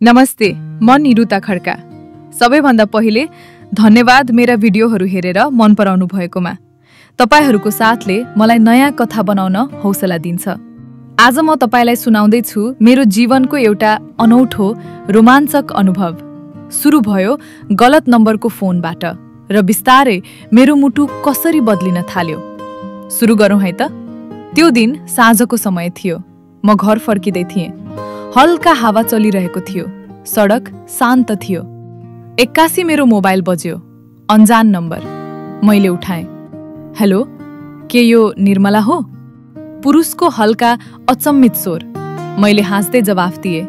नमस्ते, म निरुता खड्का। सबैभन्दा पहिले धन्यवाद मेरा भिडियोहरू हेरेर मन पराउनु भएकोमा। तपाईहरूको साथले मलाई नयाँ कथा बनाउन हौसला दिन्छ। आज म तपाईलाई सुनाउँदै छु मेरो जीवनको एउटा अनौठो रोमाञ्चक अनुभव। सुरु भयो गलत नम्बरको फोनबाट र बिस्तारै मेरो मुटु कसरी बदलिन थाल्यो। सुरु गरौँ है त। त्यो दिन साँझको समय थियो। म घर फर्किँदै थिएँ। हल्का हावा चलिरहेको थियो। सडक शान्त थियो। एक्कासी मेरो मोबाइल बज्यो। अनजान नम्बर। मैले उठाएँ। हेलो, के यो निर्मला हो? पुरुषको हल्का अचम्मित स्वर। मैले हाँस्दै जवाफ दिए,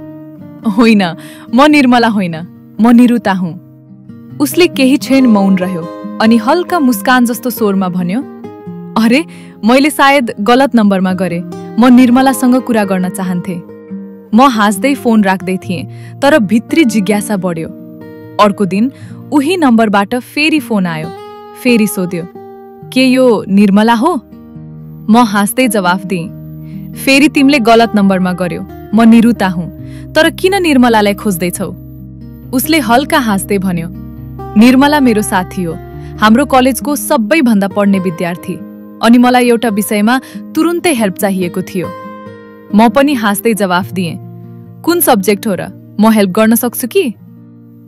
होइन, म निर्मला होइन, म निरुता हुँ। उसले केही क्षण मौन रह्यो अनि हल्का मुस्कान जस्तो स्वरमा भन्यो, अरे, मैले सायद गलत नम्बरमा गरेँ। म निर्मलासँग कुरा गर्न चाहन्थे। म हाँस्दै फोन राख्दै थिएँ, तर भित्री जिज्ञासा बढ्यो। अर्को दिन उही नम्बरबाट फेरि फोन आयो। फेरि सोध्यो, के यो निर्मला हो? म हाँस्दै जवाफ दिएँ, फेरि तिमीले गलत नम्बरमा गर्यो। म निरुता हुँ, तर किन निर्मलालाई खोज्दैछौ? उसले हल्का हाँस्दै भन्यो, निर्मला मेरो साथी हो, हाम्रो कलेजको सबैभन्दा पढ्ने विद्यार्थी, अनि मलाई एउटा विषयमा तुरुन्तै हेल्प चाहिएको थियो। म पनि हाँस्दै जवाफ दिएँ, कुन सब्जेक्ट हो र? म हेल्प गर्न सक्छु कि?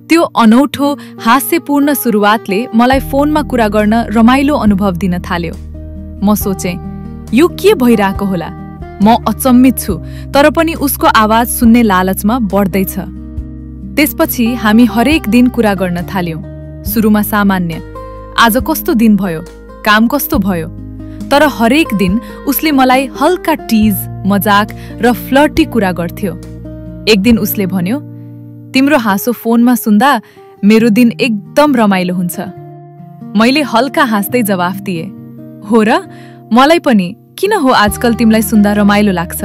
त्यो अनौठो हास्यपूर्ण सुरुवातले मलाई फोनमा कुरा गर्न रमाइलो अनुभव दिन थाल्यो। म सोचेँ, यो के भइरहेको होला? म अचम्मित छु, तर पनि उसको आवाज सुन्ने लालचमा बढ्दैछ। त्यसपछि हामी हरेक दिन कुरा गर्न थाल्यौं। सुरुमा सामान्य, आज कस्तो दिन भयो, काम कस्तो भयो, तर हरेक दिन उसले मलाई हल्का टिज, मजाक र फ्लर्टी कुरा गर्थ्यो। एक दिन उसले भन्यो, तिम्रो हाँसो फोनमा सुन्दा मेरो दिन एकदम रमाइलो हुन्छ। मैले हल्का हाँस्दै जवाफ दिए, हो र? मलाई पनि किन हो आजकल तिमीलाई सुन्दा रमाइलो लाग्छ?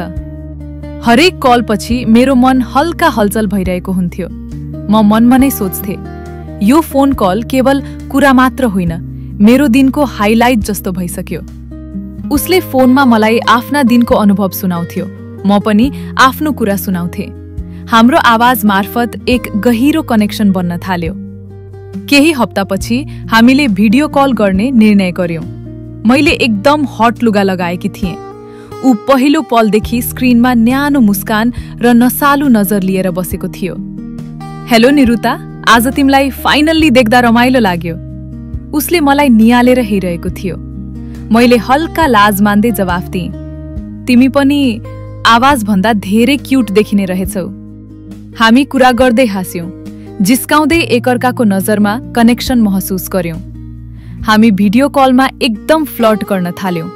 हरेक कल पछि मेरो मन हल्का हलचल भइरहेको हुन्थ्यो। म मनमा नै सोच्थे, यो फोन कल केवल कुरा मात्र होइन, मेरो दिनको हाइलाइट जस्तो भइसक्यो। उसले फोनमा मलाई आफ्ना दिनको अनुभव सुनाउँथ्यो। म पनि आफ्नो कुरा सुनाउँथे। हाम्रो आवाज मार्फत एक गहिरो कनेक्सन बन्न थाल्यो। केही हप्तापछि हामीले भिडियो कल गर्ने निर्णय गर्यौं। मैले एकदम हट लुगा लगाएकी थिएँ। ऊ पहिलो पलदेखि स्क्रिनमा न्यानो मुस्कान र नसालु नजर लिएर बसेको थियो। हेलो निरुता, आज तिमीलाई फाइनल्ली देख्दा रमाइलो लाग्यो। उसले मलाई नियालेर हेरिरहेको थियो। मैले हल्का लाज मान्दै जवाफ दिएँ, तिमी पनि आवाजभन्दा धेरै क्युट देखिने रहेछौ। हामी कुरा गर्दै हाँस्यौं, जिस्काउँदै एकअर्काको नजरमा कनेक्सन महसुस गर्यौं। हामी भिडियो कलमा एकदम फ्लर्ट गर्न थाल्यौं।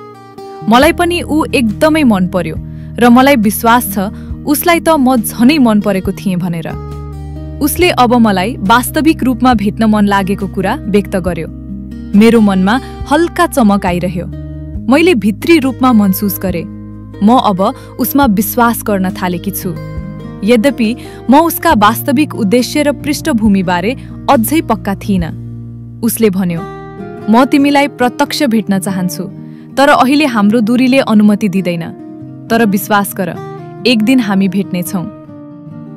मलाई पनि ऊ एकदमै मन पर्यो र मलाई विश्वास छ उसलाई त म झनै मन परेको थिएँ भनेर। उसले अब मलाई वास्तविक रूपमा भेट्न मन लागेको कुरा व्यक्त गर्यो। मेरो मनमा हल्का चमक आइरह्यो। मैले भित्री रूपमा महसुस गरेँ, म अब उसमा विश्वास गर्न थालेकी छु। यद्यपि म उसका वास्तविक उद्देश्य र पृष्ठभूमिबारे अझै पक्का थिइनँ। उसले भन्यो, म तिमीलाई प्रत्यक्ष भेट्न चाहन्छु, तर अहिले हाम्रो दूरीले अनुमति दिँदैन। तर विश्वास गर, एक दिन हामी भेट्नेछौँ।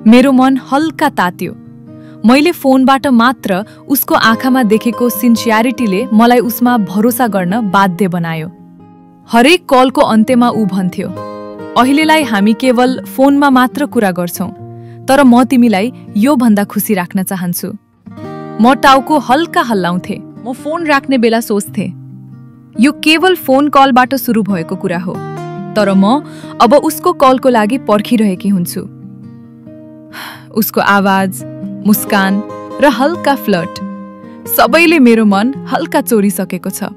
मेरो मन हल्का तात्यो। मैले फोनबाट मात्र उसको आँखामा देखेको सिन्सियरिटीले मलाई उसमा भरोसा गर्न बाध्य बनायो। हरेक कलको अन्त्यमा ऊ भन्थ्यो, अहिलेलाई हामी केवल फोनमा मात्र कुरा गर्छौं, तर म तिमीलाई यो भन्दा खुसी राख्न चाहन्छु। म टाउको हल्का हल्लाउँथे। म फोन राख्ने बेला सोच्थे, यो केवल फोन कलबाट सुरु भएको कुरा हो, तर म अब उसको कलको लागि पर्खिरहेकी हुन्छु। उसको आवाज, मुस्कान र हल्का फ्लर्ट, सबैले मेरो मन हल्का चोरिसकेको छ।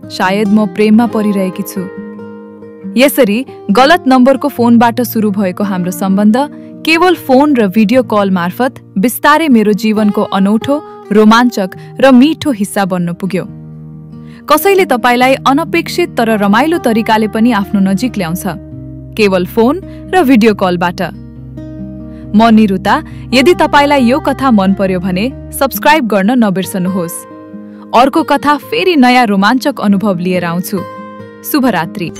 सायद म प्रेममा परिरहेकी छु। यसरी गलत नम्बरको फोनबाट सुरु भएको हाम्रो सम्बन्ध केवल फोन र भिडियो कल मार्फत बिस्तारै मेरो जीवनको अनौठो, रोमाञ्चक र मिठो हिस्सा बन्न पुग्यो। कसैले तपाईलाई अनपेक्षित तर रमाइलो तरिकाले पनि आफ्नो नजिक ल्याउँछ, केवल फोन र भिडियो कलबाट। म निरुता, यदि तपाईलाई यो कथा मन पर्यो भने सब्स्क्राइब गर्न नबिर्सनुहोस्। अर्को कथा फेरि नयाँ रोमाञ्चक अनुभव लिएर आउँछु। शुभरात्रि।